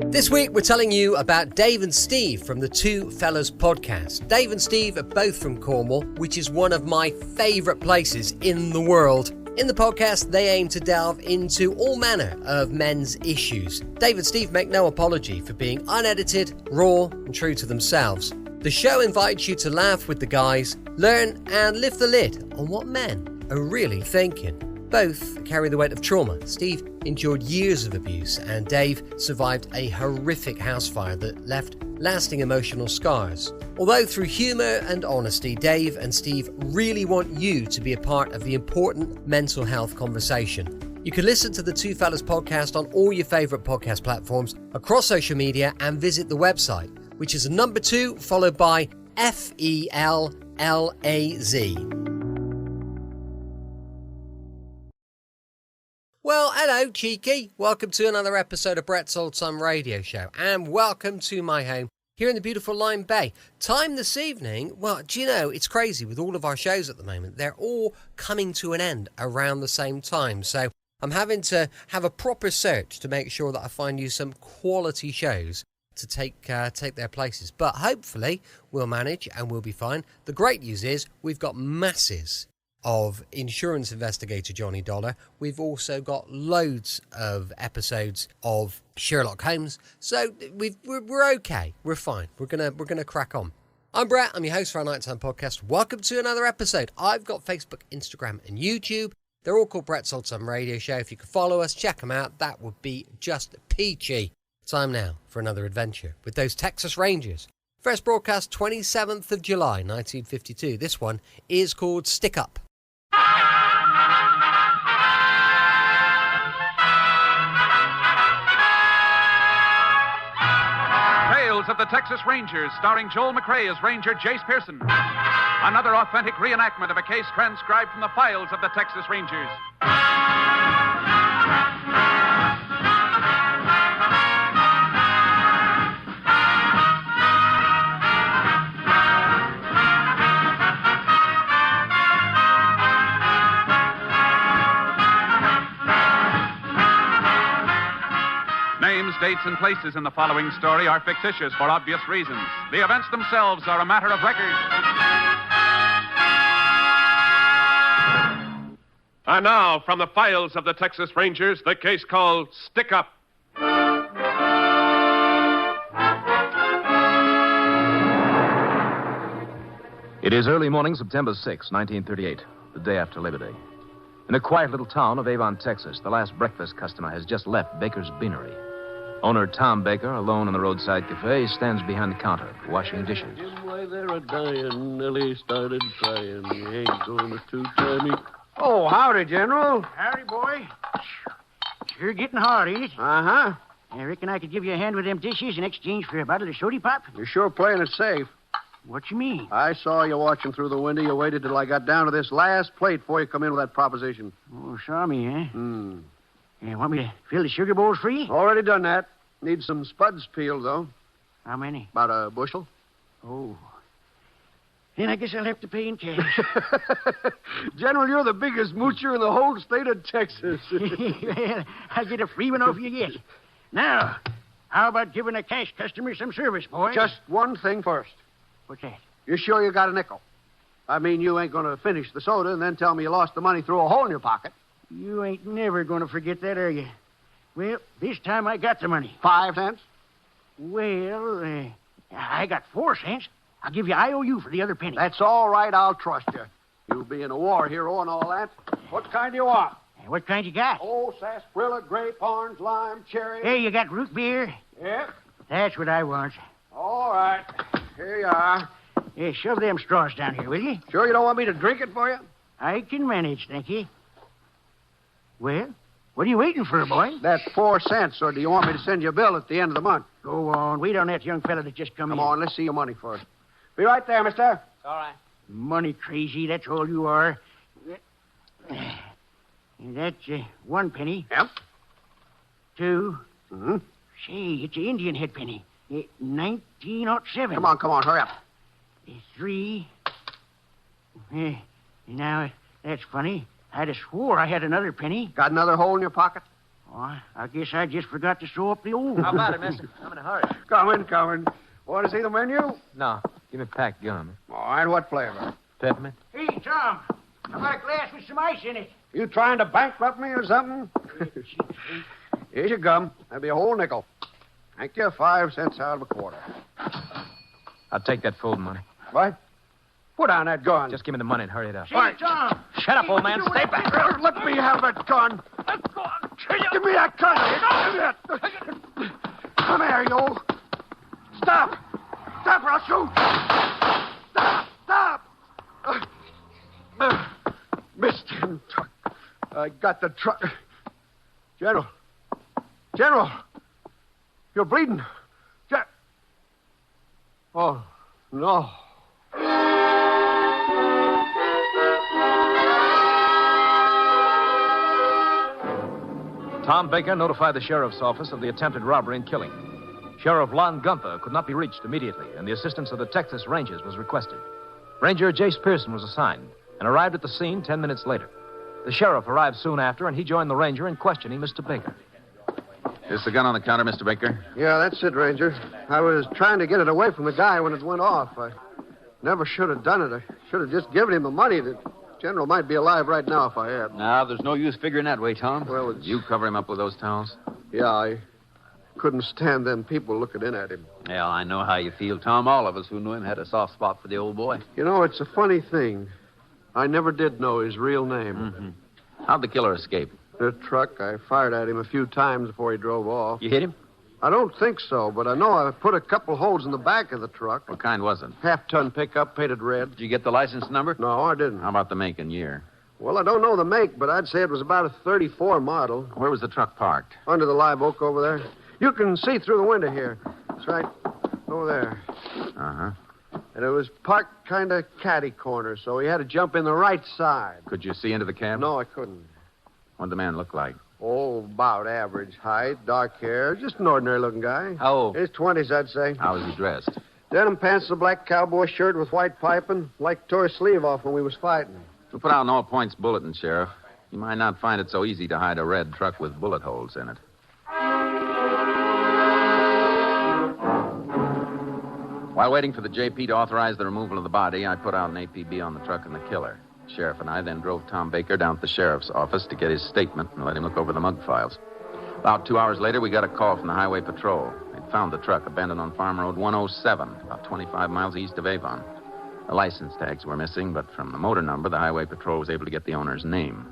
This week we're telling you about Dave and Steve from the Two Fellas podcast. Dave and Steve are both from Cornwall, which is one of my favourite places in the world. In the podcast, they aim to delve into all manner of men's issues. Dave and Steve make no apology for being unedited, raw, and true to themselves. The show invites you to laugh with the guys, learn and lift the lid on what men are really thinking. Both carry the weight of trauma. Steve endured years of abuse, and Dave survived a horrific house fire that left lasting emotional scars. Although through humour and honesty, Dave and Steve really want you to be a part of the important mental health conversation. You can listen to the Two Fellas podcast on all your favourite podcast platforms, across social media, and visit the website, which is a number 2 followed by FELLAZ. Well, hello, cheeky. Welcome to another episode of Brett's Old Time Radio Show, and welcome to my home here in the beautiful Lyme Bay. Time this evening, well, do you know, it's crazy with all of our shows at the moment. They're all coming to an end around the same time, so I'm having to have a proper search to make sure that I find you some quality shows to take their places. But hopefully we'll manage and we'll be fine. The great news is we've got masses of insurance investigator Johnny Dollar. We've also got loads of episodes of Sherlock Holmes, so we're okay. We're fine. We're gonna crack on. I'm Brett. I'm your host for our Nighttime podcast. Welcome to another episode. I've got Facebook, Instagram, and YouTube. They're all called Brett's Old Time Radio Show. If you could follow us, check them out. That would be just peachy. Time now for another adventure with those Texas Rangers. First broadcast 27th of July 1952. This one is called Stick Up. Tales of the Texas Rangers, starring Joel McRae as Ranger Jace Pearson. Another authentic reenactment of a case transcribed from the files of the Texas Rangers. Names, dates, and places in the following story are fictitious for obvious reasons. The events themselves are a matter of record. And now, from the files of the Texas Rangers, the case called Stick Up. It is early morning, September 6, 1938, the day after Labor Day. In a quiet little town of Avon, Texas, the last breakfast customer has just left Baker's Beanery. Owner Tom Baker, alone in the roadside cafe, stands behind the counter, washing dishes. Why they're a-dying, Nellie started trying. You ain't gonna two-time me. Oh, howdy, General. Howdy, boy. Sure getting hard, ain't it? Uh-huh. I reckon I could give you a hand with them dishes in exchange for a bottle of soda pop. You're sure playing it safe. What you mean? I saw you watching through the window. You waited till I got down to this last plate before you come in with that proposition. Oh, saw me, eh? Hmm. You want me to fill the sugar bowls for you? Already done that. Need some spuds peeled, though. How many? About a bushel. Oh. Then I guess I'll have to pay in cash. General, you're the biggest moocher in the whole state of Texas. Well, I'll get a free one off you yet. Now, how about giving a cash customer some service, boy? Just one thing first. What's that? You sure you got a nickel? I mean, you ain't going to finish the soda and then tell me you lost the money through a hole in your pocket. You ain't never going to forget that, are you? Well, this time I got the money. 5 cents? Well, I got 4 cents. I'll give you IOU for the other penny. That's all right. I'll trust you. You being a war hero and all that. What kind do you want? What kind you got? Oh, sarsaparilla, grape, orange, lime, cherry. Hey, you got root beer? Yep. That's what I want. All right. Here you are. Yeah, shove them straws down here, will you? Sure you don't want me to drink it for you? I can manage, thank you. Well, what are you waiting for, boy? That's 4 cents, or do you want me to send you a bill at the end of the month? Go on. Wait on that young fella that just come in. Come on, let's see your money first. Be right there, mister. All right. Money crazy, that's all you are. That's 1 penny. Yep. 2. Mm-hmm. Say, it's an Indian head penny. 1907. Come on, hurry up. 3. Now, that's funny. I'd have swore I had another penny. Got another hole in your pocket? Oh, I guess I just forgot to sew up the old How one. about it, mister? I'm in a hurry. Coming. Want to see the menu? No, give me packed gum. All right, what flavor? Peppermint? Hey, Tom, how about a glass with some ice in it? You trying to bankrupt me or something? Here's your gum. That'd be a whole nickel. Thank you. 5 cents out of a quarter. I'll take that fold money. What? Put down that gun. Just give me the money and hurry it up. Say, Tom. Shut up, old man. Stay back. Let me have that gun. Give me that gun. Come here, you. Stop. Stop or I'll shoot. Stop. Missed him. I got the truck. General. You're bleeding. Oh, no. Tom Baker notified the sheriff's office of the attempted robbery and killing. Sheriff Lon Gunther could not be reached immediately, and the assistance of the Texas Rangers was requested. Ranger Jace Pearson was assigned and arrived at the scene 10 minutes later. The sheriff arrived soon after, and he joined the ranger in questioning Mr. Baker. Is the gun on the counter, Mr. Baker? Yeah, that's it, Ranger. I was trying to get it away from the guy when it went off. I never should have done it. I should have just given him the money. The general might be alive right now if I had. No, there's no use figuring that way, Tom. Well, Did you cover him up with those towels? yeah, I couldn't stand them people looking in at him. Well, I know how you feel, Tom. All of us who knew him had a soft spot for the old boy. You know, it's a funny thing. I never did know his real name. Mm-hmm. How'd the killer escape? The truck, I fired at him a few times before he drove off. You hit him? I don't think so, but I know I put a couple holes in the back of the truck. What kind was it? Half-ton pickup, painted red. Did you get the license number? No, I didn't. How about the make and year? Well, I don't know the make, but I'd say it was about a 34 model. Where was the truck parked? Under the live oak over there. You can see through the window here. It's right over there. Uh-huh. And it was parked kind of catty corner, so he had to jump in the right side. Could you see into the cab? No, I couldn't. What'd the man look like? Oh, about average height, dark hair, just an ordinary-looking guy. How old? In his 20s, I'd say. How was he dressed? Denim pants, a black cowboy shirt with white piping. Like tore his sleeve off when we was fighting. We put out an all-points bulletin, Sheriff. You might not find it so easy to hide a red truck with bullet holes in it. While waiting for the JP to authorize the removal of the body, I put out an APB on the truck and the killer. Sheriff and I then drove Tom Baker down to the sheriff's office to get his statement and let him look over the mug files. About 2 hours later, we got a call from the Highway Patrol. They'd found the truck abandoned on Farm Road 107, about 25 miles east of Avon. The license tags were missing, but from the motor number, the Highway Patrol was able to get the owner's name.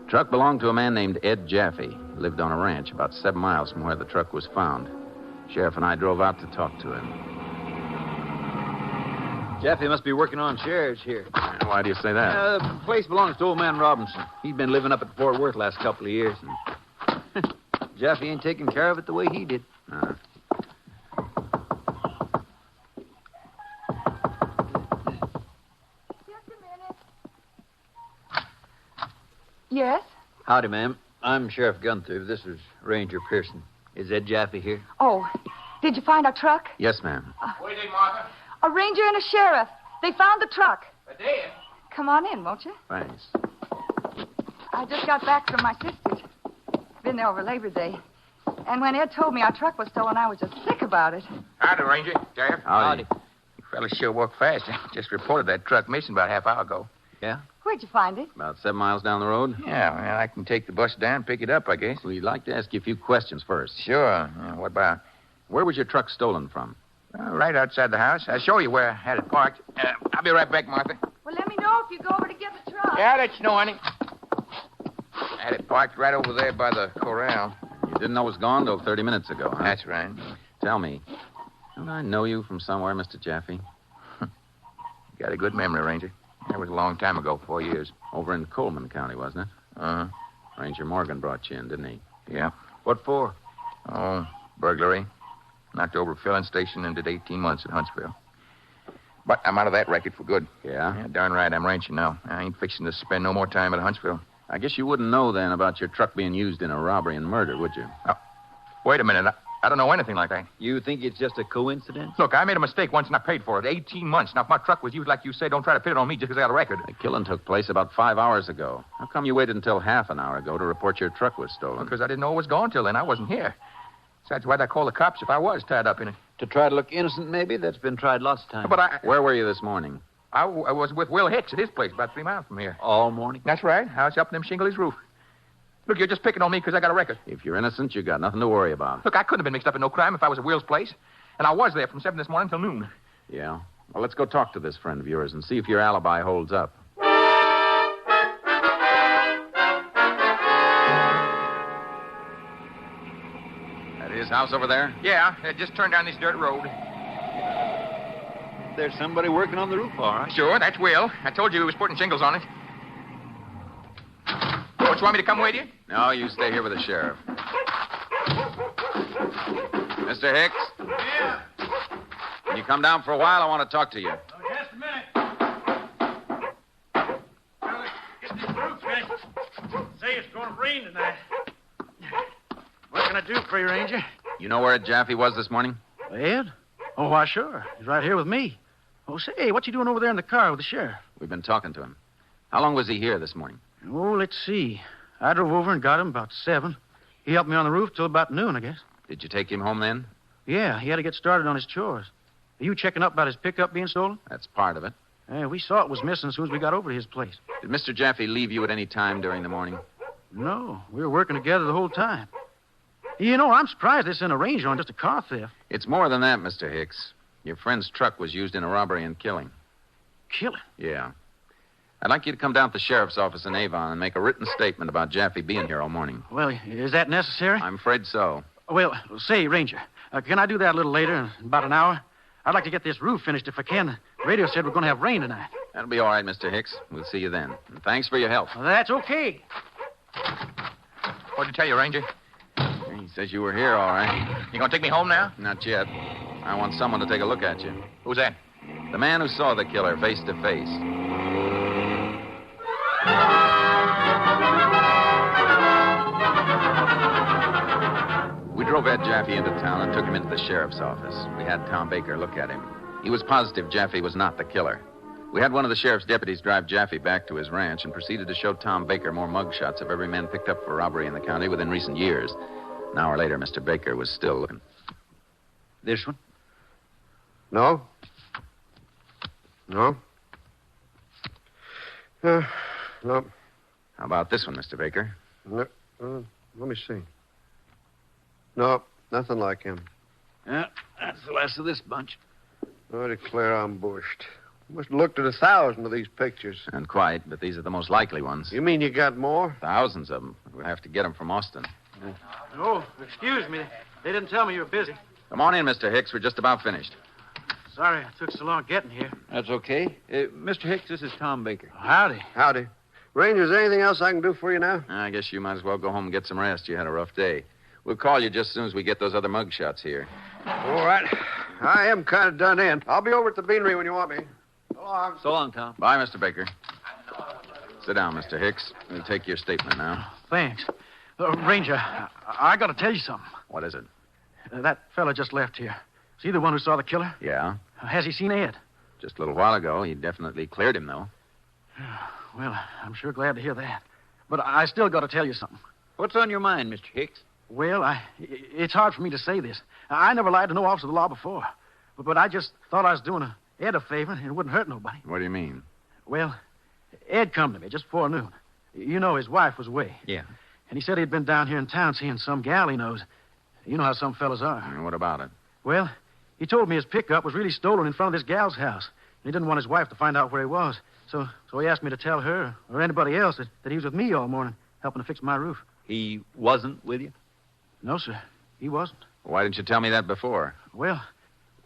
The truck belonged to a man named Ed Jaffe, who lived on a ranch about 7 miles from where the truck was found. Sheriff and I drove out to talk to him. Jeffy must be working on shares here. Why do you say that? The place belongs to old man Robinson. He's been living up at Fort Worth last couple of years. And Jeffy ain't taking care of it the way he did. Just a minute. Yes? Howdy, ma'am. I'm Sheriff Gunther. This is Ranger Pearson. Is Ed Jaffe here? Oh, did you find our truck? Yes, ma'am. What do you think, Martha? A ranger and a sheriff. They found the truck. A dead. Come on in, won't you? Thanks. I just got back from my sister's. Been there over Labor Day. And when Ed told me our truck was stolen, I was just sick about it. Howdy, Ranger. Sheriff. Howdy. You fellas sure work fast. I just reported that truck missing about a half hour ago. Yeah? Where'd you find it? About 7 miles down the road. Yeah, well, I can take the bus down and pick it up, I guess. We'd like to ask you a few questions first. Sure. What about? Where was your truck stolen from? Right outside the house. I'll show you where I had it parked. I'll be right back, Martha. Well, let me know if you go over to get the truck. Yeah, I'll let you know, honey. I had it parked right over there by the corral. You didn't know it was gone till 30 minutes ago, huh? That's right. Tell me, don't I know you from somewhere, Mr. Jaffe? Got a good memory, Ranger. That was a long time ago, 4 years. Over in Coleman County, wasn't it? Uh-huh. Ranger Morgan brought you in, didn't he? Yeah. What for? Oh, burglary. Knocked over a filling station and did 18 months at Huntsville. But I'm out of that racket for good. Yeah? Darn right, I'm ranching now. I ain't fixing to spend no more time at Huntsville. I guess you wouldn't know then about your truck being used in a robbery and murder, would you? Wait a minute. I don't know anything like that. You think it's just a coincidence? Look, I made a mistake once and I paid for it. 18 months. Now, if my truck was used like you say, don't try to pin it on me just because I got a record. The killing took place about 5 hours ago. How come you waited until half an hour ago to report your truck was stolen? Because I didn't know it was gone till then. I wasn't here. Besides, why'd I call the cops if I was tied up in it? To try to look innocent, maybe? That's been tried lots of times. But Where were you this morning? I was with Will Hicks at his place about 3 miles from here. All morning? That's right. I was helping him shingle his roof. Look, you're just picking on me because I got a record. If you're innocent, you got nothing to worry about. Look, I couldn't have been mixed up in no crime if I was at Will's place. And I was there from 7 this morning till noon. Yeah? Well, let's go talk to this friend of yours and see if your alibi holds up. At his house over there? Yeah, just turned down this dirt road. There's somebody working on the roof, all right. Sure, that's Will. I told you he was putting shingles on it. Don't you want me to come with you? No, you stay here with the sheriff. Mr. Hicks? Yeah. Can you come down for a while? I want to talk to you. Just a minute. Well, get this roof finished. Say it's going to rain tonight. What can I do for you, Ranger? You know where Ed Jaffe was this morning? Ed? Oh, why, sure. He's right here with me. Oh, say, what you doing over there in the car with the sheriff? We've been talking to him. How long was he here this morning? Oh, let's see. I drove over and got him about 7. He helped me on the roof till about noon, I guess. Did you take him home then? Yeah, he had to get started on his chores. Are you checking up about his pickup being stolen? That's part of it. Yeah, we saw it was missing as soon as we got over to his place. Did Mr. Jaffe leave you at any time during the morning? No, we were working together the whole time. You know, I'm surprised they sent a ranger on just a car theft. It's more than that, Mr. Hicks. Your friend's truck was used in a robbery and killing. Killing? Yeah. I'd like you to come down to the sheriff's office in Avon and make a written statement about Jaffe being here all morning. Well, is that necessary? I'm afraid so. Well, say, Ranger, can I do that a little later, in about an hour? I'd like to get this roof finished if I can. The radio said we're going to have rain tonight. That'll be all right, Mr. Hicks. We'll see you then. And thanks for your help. Well, that's okay. What'd he tell you, Ranger? He says you were here, all right. You gonna take me home now? Not yet. I want someone to take a look at you. Who's that? The man who saw the killer face to face. We drove Ed Jaffe into town and took him into the sheriff's office. We had Tom Baker look at him. He was positive Jaffe was not the killer. We had one of the sheriff's deputies drive Jaffe back to his ranch and proceeded to show Tom Baker more mugshots of every man picked up for robbery in the county within recent years. An hour later, Mr. Baker was still looking. This one? No? No? No. How about this one, Mr. Baker? No. Let me see. No, nothing like him. Yeah, that's the last of this bunch. I declare I'm bushed. Must have looked at 1,000 of these pictures. And quite, but these are the most likely ones. You mean you got more? Thousands of them. We'll have to get them from Austin. Oh, excuse me. They didn't tell me you were busy. Come on in, Mr. Hicks. We're just about finished. Sorry I took so long getting here. That's okay. Mr. Hicks, this is Tom Baker. Howdy. Howdy. Ranger, is there anything else I can do for you now? I guess you might as well go home and get some rest. You had a rough day. We'll call you just as soon as we get those other mugshots here. All right. I am kind of done in. I'll be over at the beanery when you want me. So long. So long, Tom. Bye, Mr. Baker. Sit down, Mr. Hicks. We'll take your statement now. Thanks. Ranger, I got to tell you something. What is it? That fella just left here. Is he the one who saw the killer? Yeah. Has he seen Ed? Just a little while ago. He definitely cleared him, though. Well, I'm sure glad to hear that. But I still got to tell you something. What's on your mind, Mr. Hicks? Well, it's hard for me to say this. I never lied to no officer of the law before. But I just thought I was doing Ed a favor and it wouldn't hurt nobody. What do you mean? Well, Ed come to me just before noon. You know his wife was away. Yeah. And he said he'd been down here in town seeing some gal he knows. You know how some fellas are. And what about it? Well, he told me his pickup was really stolen in front of this gal's house. And he didn't want his wife to find out where he was. So he asked me to tell her or anybody else that he was with me all morning helping to fix my roof. He wasn't with you? No, sir. He wasn't. Why didn't you tell me that before? Well,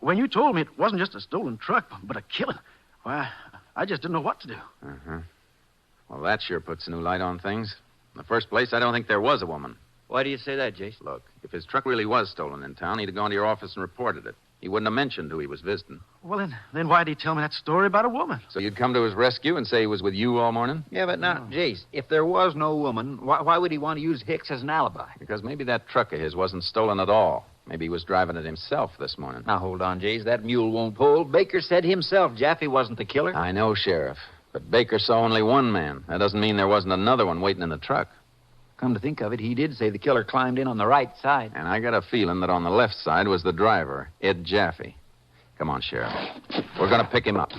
when you told me it wasn't just a stolen truck, but a killing, why, I just didn't know what to do. Uh-huh. Well, that sure puts a new light on things. In the first place, I don't think there was a woman. Why do you say that, Jace? Look, if his truck really was stolen in town, he'd have gone to your office and reported it. He wouldn't have mentioned who he was visiting. Well, then why did he tell me that story about a woman? So you'd come to his rescue and say he was with you all morning? Yeah, but now, Jace, if there was no woman, why would he want to use Hicks as an alibi? Because maybe that truck of his wasn't stolen at all. Maybe he was driving it himself this morning. Now, hold on, Jace. That mule won't pull. Baker said himself Jaffe wasn't the killer. I know, Sheriff. But Baker saw only one man. That doesn't mean there wasn't another one waiting in the truck. Come to think of it, he did say the killer climbed in on the right side. And I got a feeling that on the left side was the driver, Ed Jaffe. Come on, Sheriff. We're going to pick him up.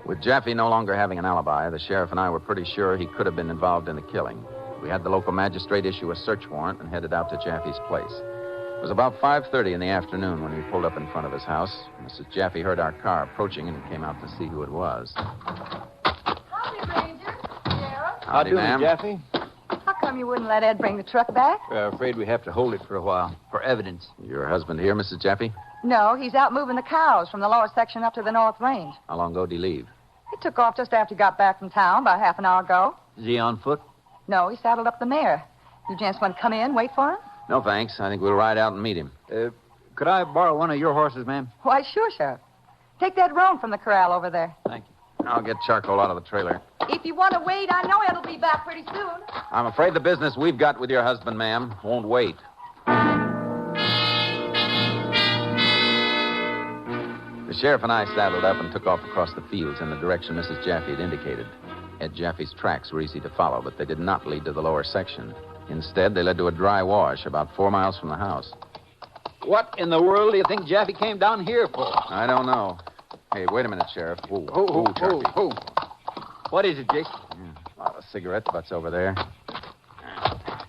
With Jaffe no longer having an alibi, the sheriff and I were pretty sure he could have been involved in the killing. We had the local magistrate issue a search warrant and headed out to Jaffe's place. It was about 5:30 in the afternoon when we pulled up in front of his house. Mrs. Jaffe heard our car approaching and came out to see who it was. Howdy, Ranger. Sheriff. Howdy, ma'am. Jaffe? How come you wouldn't let Ed bring the truck back? We're afraid we have to hold it for a while, for evidence. Your husband here, Mrs. Jaffe? No, he's out moving the cows from the lower section up to the north range. How long ago did he leave? He took off just after he got back from town, about half an hour ago. Is he on foot? No, he saddled up the mare. You gents want to come in, wait for him? No, thanks. I think we'll ride out and meet him. Could I borrow one of your horses, ma'am? Why, sure, Sheriff. Take that roan from the corral over there. Thank you. I'll get charcoal out of the trailer. If you want to wait, I know Ed'll be back pretty soon. I'm afraid the business we've got with your husband, ma'am, won't wait. The sheriff and I saddled up and took off across the fields in the direction Mrs. Jaffe had indicated. Ed Jaffe's tracks were easy to follow, but they did not lead to the lower section. Instead, they led to a dry wash about 4 miles from the house. What in the world do you think Jaffe came down here for? I don't know. Hey, wait a minute, Sheriff. Whoa, Charlie. What is it, Jace? A lot of cigarette butts over there.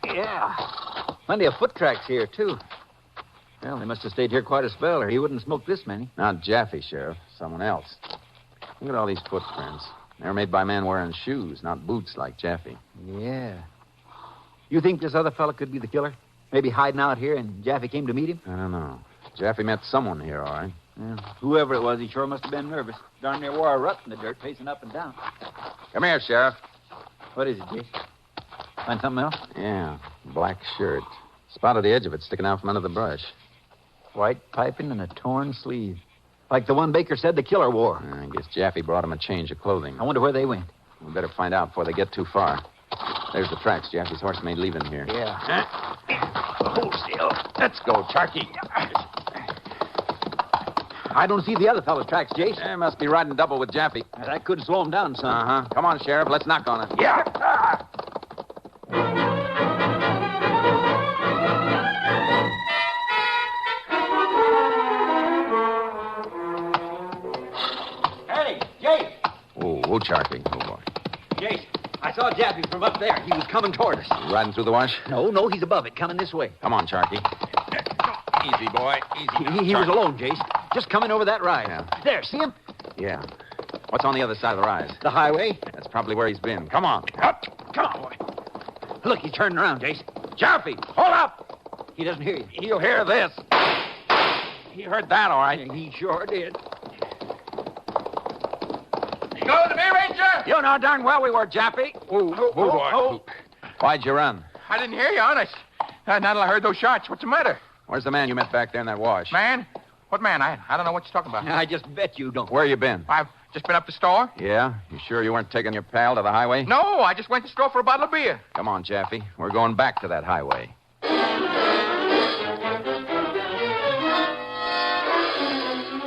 Yeah. Plenty of foot tracks here, too. Well, they must have stayed here quite a spell, or he wouldn't smoke this many. Not Jaffe, Sheriff. Someone else. Look at all these footprints. They're made by men wearing shoes, not boots like Jaffe. Yeah. You think this other fella could be the killer? Maybe hiding out here and Jaffe came to meet him? I don't know. Jaffe met someone here, all right. Yeah. Whoever it was, he sure must have been nervous. Darn near wore a rut in the dirt, pacing up and down. Come here, Sheriff. What is it, Jace? Find something else? Yeah, black shirt. Spotted the edge of it sticking out from under the brush. White piping and a torn sleeve. Like the one Baker said the killer wore. I guess Jaffe brought him a change of clothing. I wonder where they went. We better find out before they get too far. There's the tracks Jaffe's horse made leaving here. Yeah. Hold still. Let's go, Charky. I don't see the other fellow's tracks, Jace. They must be riding double with Jaffe. That could slow him down some. Uh-huh. Come on, Sheriff. Let's knock on it. Yeah. Hey, Jace! Whoa, Charky. Oh, boy. Jace, I saw Jaffe from up there. He was coming toward us. You riding through the wash? No, he's above it, coming this way. Come on, Charky. Easy, boy. Easy. He was alone, Jace. Just coming over that rise. Yeah. There, see him? Yeah. What's on the other side of the rise? The highway. That's probably where he's been. Come on. Up. Come on, boy. Look, he's turning around, Jace. Jaffe, hold up. He doesn't hear you. He'll hear this. He heard that, all right. He sure did. You know to me, Ranger? You know darn well we were Jaffe. Boy. Why'd you run? I didn't hear you, honest. Not until I heard those shots. What's the matter? Where's the man you met back there in that wash? Man? What man? I don't know what you're talking about. I just bet you don't. Where you been? I've just been up the store. Yeah? You sure you weren't taking your pal to the highway? No, I just went to the store for a bottle of beer. Come on, Jaffe. We're going back to that highway.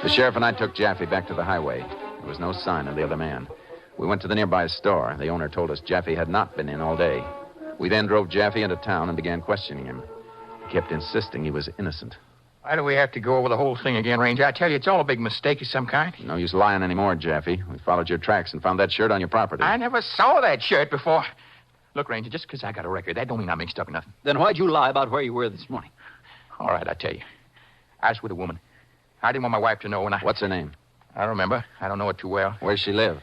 The sheriff and I took Jaffe back to the highway. There was no sign of the other man. We went to the nearby store. The owner told us Jaffe had not been in all day. We then drove Jaffe into town and began questioning him. He kept insisting he was innocent. Why do we have to go over the whole thing again, Ranger? I tell you, it's all a big mistake of some kind. No use lying anymore, Jaffe. We followed your tracks and found that shirt on your property. I never saw that shirt before. Look, Ranger, just because I got a record, that don't mean I'm mixed up in nothing. Then why'd you lie about where you were this morning? All right, I tell you. I was with a woman. I didn't want my wife to know, and What's her name? I don't remember. I don't know it too well. Where's she live?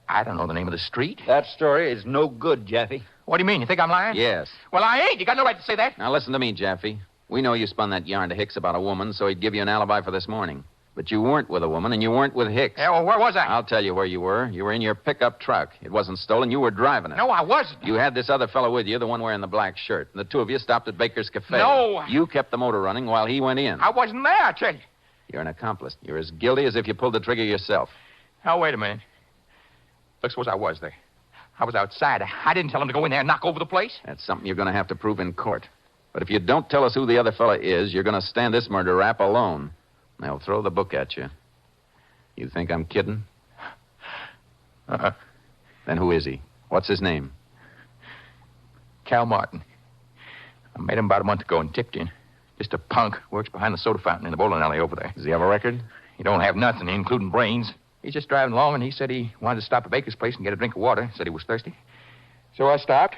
I don't know the name of the street. That story is no good, Jaffe. What do you mean? You think I'm lying? Yes. Well, I ain't. You got no right to say that. Now, listen to me, Jaffe. We know you spun that yarn to Hicks about a woman, so he'd give you an alibi for this morning. But you weren't with a woman, and you weren't with Hicks. Yeah, well, where was I? I'll tell you where you were. You were in your pickup truck. It wasn't stolen. You were driving it. No, I wasn't. You had this other fellow with you, the one wearing the black shirt. And the two of you stopped at Baker's Cafe. No. You kept the motor running while he went in. I wasn't there, I tell you. You're an accomplice. You're as guilty as if you pulled the trigger yourself. Now, wait a minute. Look, suppose I was there. I was outside. I didn't tell him to go in there and knock over the place. That's something you're going to have to prove in court. But if you don't tell us who the other fella is, you're going to stand this murder rap alone. They'll throw the book at you. You think I'm kidding? Then who is he? What's his name? Cal Martin. I met him about a month ago in Tipton. Just a punk. Works behind the soda fountain in the bowling alley over there. Does he have a record? He don't have nothing, including brains. He's just driving along, and he said he wanted to stop at Baker's place and get a drink of water. Said he was thirsty. So I stopped.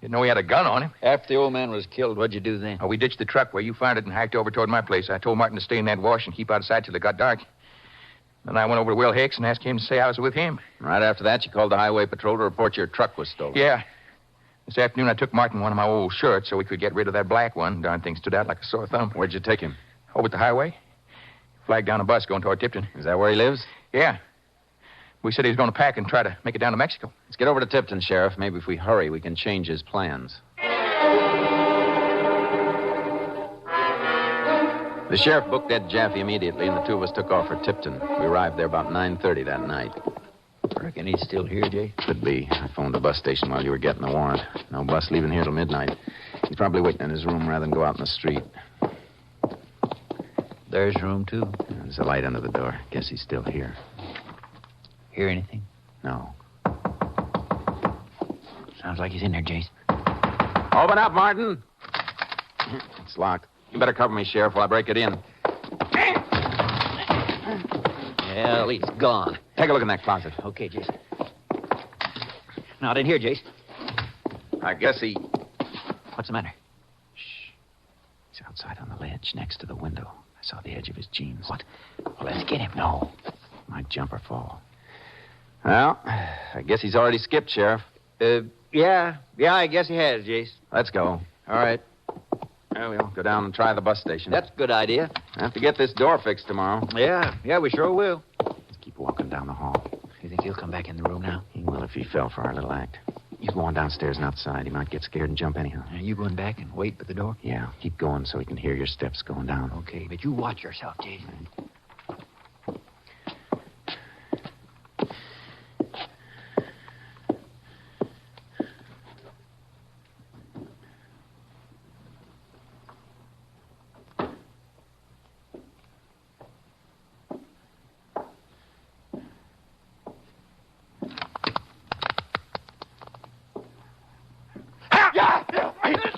Didn't know he had a gun on him. After the old man was killed, what'd you do then? Oh, we ditched the truck where you found it and hiked over toward my place. I told Martin to stay in that wash and keep outside till it got dark. Then I went over to Will Hicks and asked him to say I was with him. Right after that, you called the highway patrol to report your truck was stolen. Yeah. This afternoon, I took Martin one of my old shirts so we could get rid of that black one. Darn thing stood out like a sore thumb. Where'd you take him? Over at the highway. Flagged down a bus going toward Tipton. Is that where he lives? Yeah. We said he was going to pack and try to make it down to Mexico. Let's get over to Tipton, Sheriff. Maybe if we hurry, we can change his plans. The sheriff booked Ed Jaffe immediately, and the two of us took off for Tipton. We arrived there about 9:30 that night. Reckon he's still here, Jay? Could be. I phoned the bus station while you were getting the warrant. No bus leaving here till midnight. He's probably waiting in his room rather than go out in the street. There's room, too. There's a light under the door. Guess he's still here. Hear anything? No. Sounds like he's in there, Jace. Open up, Martin. It's locked. You better cover me, Sheriff, while I break it in. Well, he's gone. Take a look in that closet. Okay, Jace. Not in here, Jace. I guess he... What's the matter? Shh. He's outside on the ledge next to the window. I saw the edge of his jeans. What? Well, let's get him. No. My jumper fall. Well, I guess he's already skipped, Sheriff. Yeah, I guess he has, Jace. Let's go. All right. Well, we'll go down and try the bus station. That's a good idea. I have to get this door fixed tomorrow. Yeah, we sure will. Let's keep walking down the hall. You think he'll come back in the room now? He will if he fell for our little act. You go on downstairs and outside. He might get scared and jump anyhow. Are you going back and wait at the door? Yeah, keep going so he can hear your steps going down. Okay, but you watch yourself, Jace.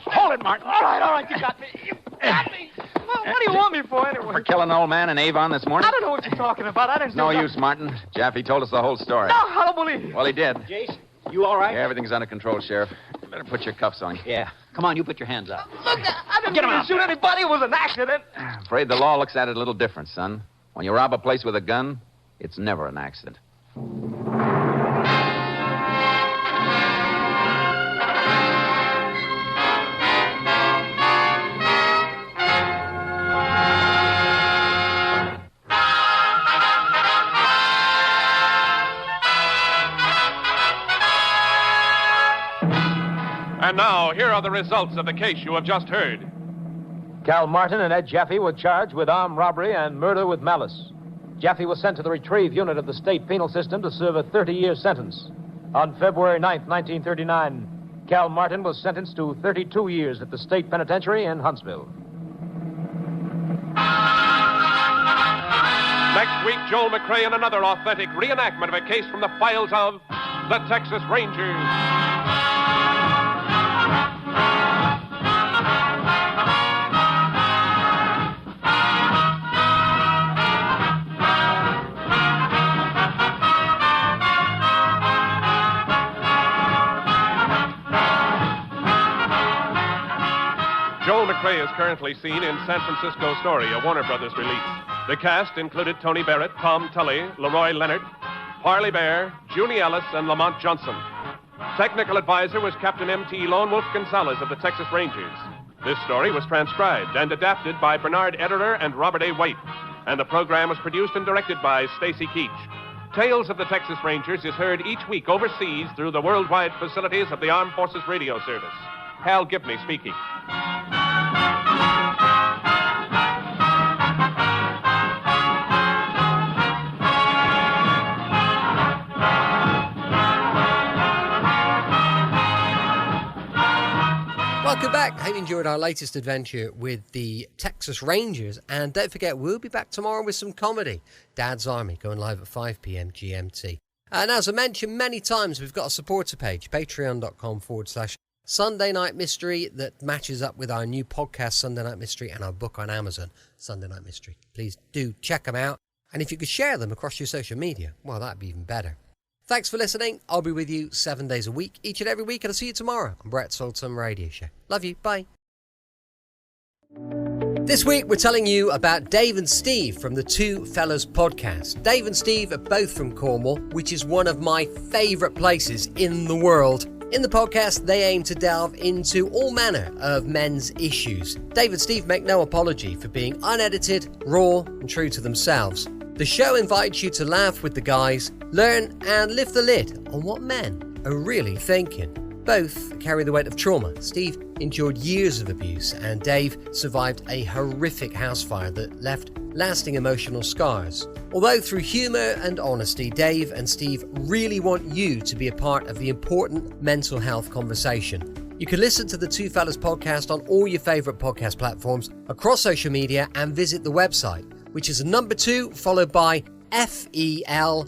Hold it, Martin. All right, you got me. You got me. Well, what do you want me for, anyway? For killing an old man in Avon this morning? I don't know what you're talking about. I didn't No do use, Martin. Jaffe told us the whole story. No, I don't believe you. Well, he did. Jace, you all right? Yeah, everything's under control, Sheriff. You better put your cuffs on. Yeah. Come on, you put your hands up. Look, I didn't mean to shoot anybody. It was an accident. I'm afraid the law looks at it a little different, son. When you rob a place with a gun, it's never an accident. And now, here are the results of the case you have just heard. Cal Martin and Ed Jaffe were charged with armed robbery and murder with malice. Jaffe was sent to the retrieve unit of the state penal system to serve a 30-year sentence. On February 9th, 1939, Cal Martin was sentenced to 32 years at the state penitentiary in Huntsville. Next week, Joel McRae in another authentic reenactment of a case from the files of the Texas Rangers. Joel McRae is currently seen in San Francisco Story, a Warner Brothers release. The cast included Tony Barrett, Tom Tully, Leroy Leonard, Parley Bear, Junie Ellis, and Lamont Johnson. Technical advisor was Captain M.T. Lone Wolf Gonzalez of the Texas Rangers. This story was transcribed and adapted by Bernard Ederer and Robert A. White, and the program was produced and directed by Stacy Keach. Tales of the Texas Rangers is heard each week overseas through the worldwide facilities of the Armed Forces Radio Service. Hal Gibney speaking. Welcome back. Hope you enjoyed our latest adventure with the Texas Rangers. And don't forget, we'll be back tomorrow with some comedy. Dad's Army, going live at 5 p.m. GMT. And as I mentioned many times, we've got a supporter page, patreon.com/Sunday Night Mystery, that matches up with our new podcast, Sunday Night Mystery, and our book on Amazon, Sunday Night Mystery. Please do check them out. And if you could share them across your social media, well, that'd be even better. Thanks for listening. I'll be with you 7 days a week, each and every week, and I'll see you tomorrow on Brett's Old Some Radio Show. Love you. Bye. This week, we're telling you about Dave and Steve from the Two Fellas podcast. Dave and Steve are both from Cornwall, which is one of my favourite places in the world. In the podcast, they aim to delve into all manner of men's issues. Dave and Steve make no apology for being unedited, raw, and true to themselves. The show invites you to laugh with the guys, learn and lift the lid on what men are really thinking. Both carry the weight of trauma. Steve endured years of abuse, and Dave survived a horrific house fire that left lasting emotional scars. Although through humour and honesty, Dave and Steve really want you to be a part of the important mental health conversation. You can listen to the Two Fellas podcast on all your favourite podcast platforms, across social media, and visit the website, which is a number 2 followed by FELLAZ.